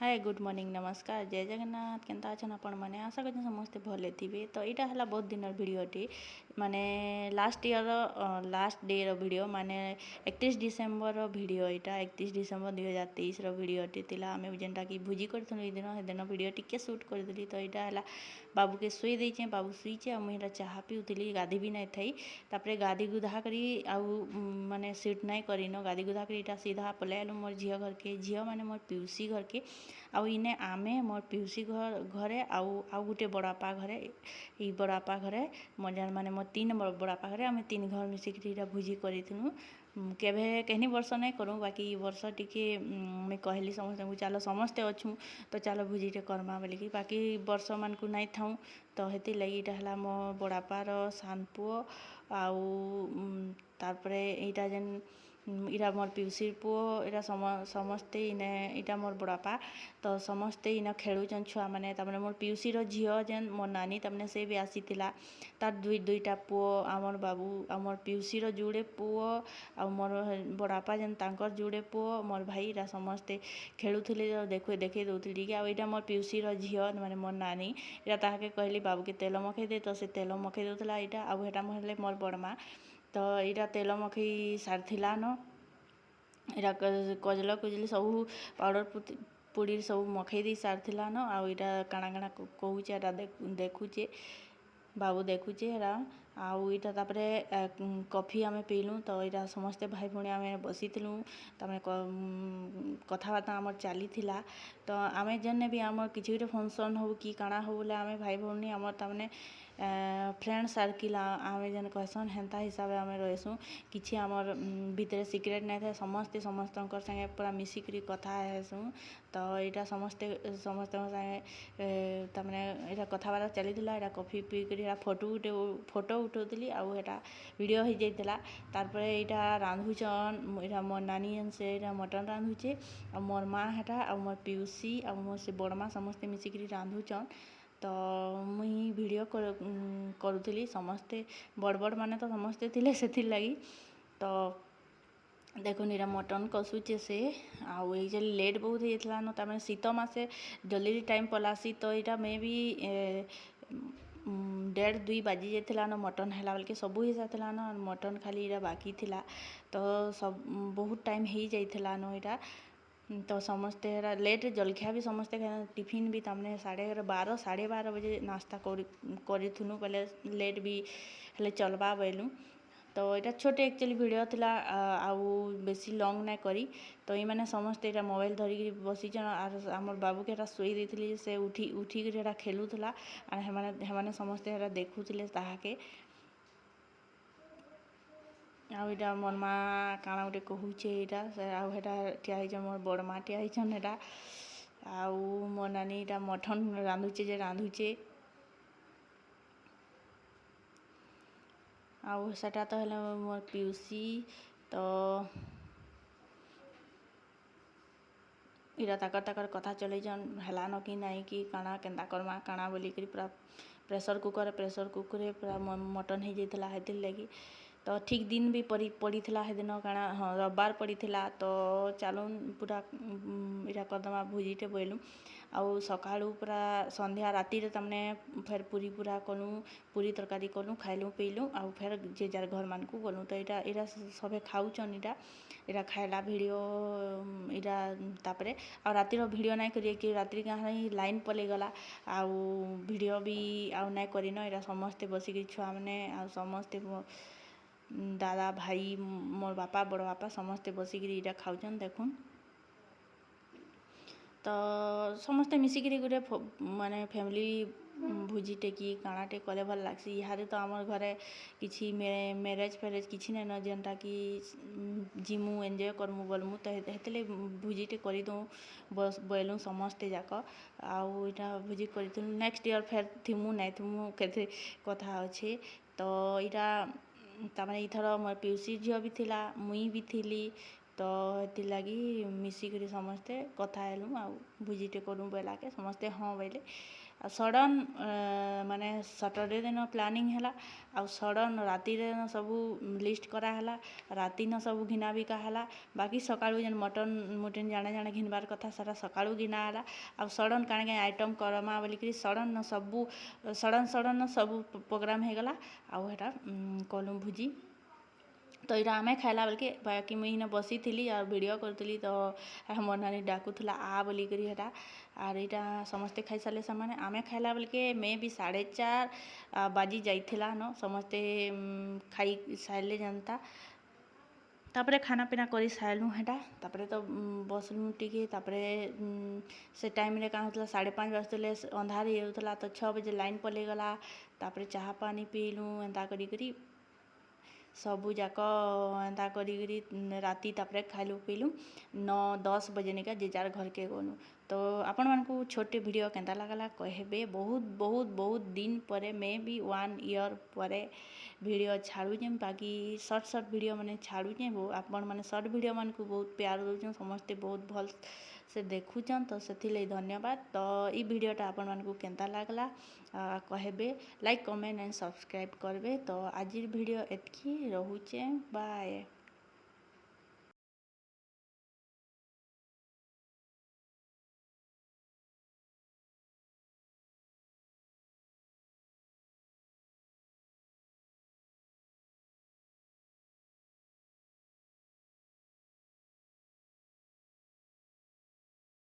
Hi good morning नमस्कार जय जगन्नाथ केनता अछन आपण मैंने आशा कर समस्ते भले थे। तो यहाँ है बहुत दिन भिडटे माने last year last day video माने 31 डिसेम्बर भिडियो यहाँ 31 डिसेम्बर 2023 भिडियोटे आम जेनटा कि भोजी करूँ दिन भिडियो टिके सुट करी। तो यहाँ है बाबू के शुई देचे बाबू शुईचे मुझे चाह पीऊली गाधी भी नहीं थी तापर गाधी गुधा करी माने सीट नहीं करन गाधी गुधा कर सीधा पलै आलु मोर झील घर के झील माने मोर पिउसी घर के आउ इने आमे मोर पिउसी घरे आउ गोटे बड़ापा घरे ये बड़ापा घरे मजा माने मोर 3 बड़ापा घरे आम 3 घर मिसिक भोजी करूँ केभे कहनी वर्ष नहीं करूँ बाकी वर्ष टिके मुझे कहली समस्त चलो समस्ते अच्छू तो चलो भोजीटे करमा बोलिकी बाकी वर्ष मान को नहीं था तो हेती लगी है मो बड़ापार सान पुओ आउ तारपरे यहाँ जेन इरा मोर पिउसी पुओ इरा समस्ते इने इटा मोर बड़ापा तो समस्ते इना खेलुचन छुआ मैंने तमने मोर पिउसीर झील जेन मोर नानी तमने से भी आसीतिला तार दुईटा पुओ आमर बाबू आमर पिउसीर जुड़े पुओ आ मोर बड़ापा जेन तांकर जुड़े पुओ मोर भाई इरा समस्ते खेलुथिले देखई दउथिली कि आ इटा मोर पिउसीर झील माने मोर नानी इरा ताहाके कहली बाबू के तेल मखई दे तो से तेल मखई दउथला इटा आ हेटा मोर मोर बड़मा तो यहाँ तेल मखई सारथिला न इरा कजल कुजली सब पाउडर पुड़ी सब मखई दी सारथिला न आ इटा काଣା काଣା कहूचे एटा देखुचे बाबू देखुचे एरा आउ इटा तापरे कॉफी आमे पीलु तो इटा समस्ते भाई भूणी आमे बसीलु तमें कथबार्ता आमर चली तो आमे जन्ने भी आमर किसी गोटे फंक्शन हो कि काଣା हो बोले आमे भाई भूणी आमर तमने फ्रेंड सर्किल आमे जेन कहसन हेन्ता हिसाब से आमे रहसुँ किसी आमर भितर सिक्रेट नहीं था समस्ते समस्त संगे पूरा मिसिकी कथा हेसुँ तो यहाँ समस्ते संगे तमने यहाँ कथबार्ता चली यहाँ कॉफी पीकर फोटो उठाऊली आउ एटा वीडियो हो जाता तारपरे यहाँ रांधुचन यहाँ मोर नानी से यहाँ मटन रांधुचे आ मोर माँ हेटा आ मोर पिउसी आ मोर से बड़मा समस्ते मिसिकी रांधुचन तो मुई वीडियो करूली समस्ते बड़ बड़ माने तो समस्ते थिले से लगी तो देखो निरा मटन कषुचे से आउ ये लेट बहुत होता न तमें शीत मसे जल्दी टाइम पलासी तो यहाँ मे भी 1:30-2 बाजी जाता न मटन है बेल के सबू हो जाता न मटन खाली यहाँ बाकी थिला तो सब बहुत टाइम हो जाता न यहाँ तो समस्ते लेट जलखिया भी समस्ते टिफिन भी तमने 12:30 12:30 बजे नाश्ता करूँ पहले लेट भी हेले चलबा बोलूँ तो यहाँ छोटे एक्चुअली वीडियो थिला आउ बेसी लॉन्ग नहीं करी तो ये मैंने समस्ते यहाँ मोबाइल धरिकी बसीचन आमर बाबू के शुई देती से उठिक खेलुला हेमाने समस्ते यहाँ देखुले ताहाके आउ यहाँ मोर माँ काଣା गोटे कहूचे यहाँ आउ हेटा ठिया होइछन मोर बड़ माँ ठिया होइछन हेटा आउ मोर नानी यहाँ मटन रांधुचे आउ सेटा तो है मोर पिउसी तो इरा ताकर कथा चलैछन हेलान कि नहीं कि काଣା केन्ता करमा काଣା बोलिकी पूरा प्रेसर कुकर पूरा मटन हो जाता हेतिर लगी तो ठीक दिन भी पड़ीला हे दिन काଣା हाँ रविवार पड़ीला तो चलूँ पूरा इरा करदमा भोजीटे बोलूँ आउ सकाळू पूरा संध्या राति तमने फेर पूरी पूरा कलूँ पूरी तरकारी कलूँ खाइलूँ पीलूँ आउ फेर जे जार घर मान को गलूँ तो यहाँ सबे खाऊचन यहाँ खाइला भिडियो यहाँ तापरे आ रातिर भिडियो नहीं करिए कि रात्रि कहीं लाइन पलि गला आउ भिडियो भी आउ नहीं करिन यहाँ समस्ते बसिक छुआ मैंने आ समस्ते दादा भाई मोर बापा बड़ बापा समस्ते बसिक यहाँ खाऊचन देखुन तो समस्ते मिसिकी गोटे माने फैमिली भोजीटे कि काଣାटे कले भल लागसी यहाँ तो आमर घरे किसी मैरेज फैरेज किसी नहीं न जेनटा कि जिमु एंजॉय करमु बोलमु तो हेतले भोजीटे करदूँ बस बोलूँ समस्ते जाक आउ यहाँ भोजी कर नेक्स्ट ईयर फेर थिमु नहीं थिमु केते कथा अच्छे तो यहाँ तमें इथर मोर पिउसी झील भी थिला मुई भी थिली तो हेतिर लगी मिसिकी समस्ते कथा हेलुँ आ भोजीटे करूँ बोला के समस्ते हाँ बोले ସଡ଼ନ୍ ମାନେ ସଟର୍ଡେ ଦିନ ପ୍ଲାନିଂ ହେଲା ଆଉ ସଡ଼ନ୍ ରାତିରେ ସବୁ ଲିଷ୍ଟ କରାହେଲା ରାତିନ ସବୁ ଘିନା ବିକା ହେଲା ବାକି ସକାଳୁ ଯେନ୍ ମଟନ୍ ମୁଟିନ୍ ଜାଣେ ଜାଣେ ଘିନବାର୍ କଥା ସେଟା ସକାଳୁ ଘିନା ହେଲା ଆଉ ସଡ଼ନ୍ କାଣା କାଣା ଆଇଟମ୍ କରମା ବୋଲିକିରି ସଡ଼ନ୍ ସବୁ ସଡ଼ନ୍ ସବୁ ପ୍ରୋଗ୍ରାମ୍ ହେଇଗଲା ଆଉ ହେଟା କଲୁ ଭୁଜି ତ ଏଇଟା ଆମେ ଖାଇଲା ବେଲକେ ବାକି ମୁଇଁ ଇନେ ବସିଥିଲି ଆଉ ଭିଡ଼ିଓ କରୁଥିଲି ତ ମୋର୍ ନାନୀ ଡାକୁଥିଲା ବୋଲିକରି ହେଟା ଆର୍ ଏଇଟା ସମସ୍ତେ ଖାଇସାରିଲେ ସେମାନେ ଆମେ ଖାଇଲା ବେଲକେ ମେ ବି 4:30 ବାଜି ଯାଇଥିଲା ନ ସମସ୍ତେ ଖାଇ ସାରିଲେ ଯେନ୍ତା ତାପରେ ଖାନା ପିନା କରି ସାରିଲୁ ହେଟା ତାପରେ ତ ବସଲୁ ଟିକେ ତାପରେ ସେ ଟାଇମ୍ରେ କାଣା ହେଉଥିଲା 5:30 ବାଜୁଥିଲେ ଅନ୍ଧାର ହେଇଯାଉଥିଲା ତ 6 ବଜେ ଲାଇନ୍ ପଲେଇଗଲା ତାପରେ ଚାହା ପାନି ପିଇଲୁ ଏନ୍ତା କରିକିରି ସବୁଯାକ ଏନ୍ତା କରିକିରି ରାତି ତାପରେ ଖାଇଲୁ ପିଇଲୁ 9-10 ବଜେ ନିକା ଯେ ଯାର ଘରକେ ଗଲୁ ତ ଆପଣମାନଙ୍କୁ ଛୋଟେ ଭିଡ଼ିଓ କେନ୍ତା ଲାଗଲା କହିବେ ବହୁତ ଦିନ ପରେ ମେ ବି 1 ଇୟର୍ ପରେ ଭିଡ଼ିଓ ଛାଡ଼ୁଛେଁ ବାକି ସର୍ଟ ଭିଡ଼ିଓ ମାନେ ଛାଡ଼ୁଛେଁ ଆପଣମାନେ ସର୍ଟ ଭିଡ଼ିଓ ମାନଙ୍କୁ ବହୁତ ପ୍ୟାର ଦେଉଛନ୍ ସମସ୍ତେ ବହୁତ ଭଲ ସେ ଦେଖୁଛନ୍ ତ ସେଥିଲାଗି ଧନ୍ୟବାଦ ତ ଏଇ ଭିଡ଼ିଓଟା ଆପଣମାନଙ୍କୁ କେନ୍ତା ଲାଗଲା କହିବେ ଲାଇକ୍ କମେଣ୍ଟ ଆଣ୍ଡ ସବସ୍କ୍ରାଇବ୍ କରିବେ ତ ଆଜିର ଭିଡ଼ିଓ ଏତ୍କି ରହୁଛେ ବାଏ।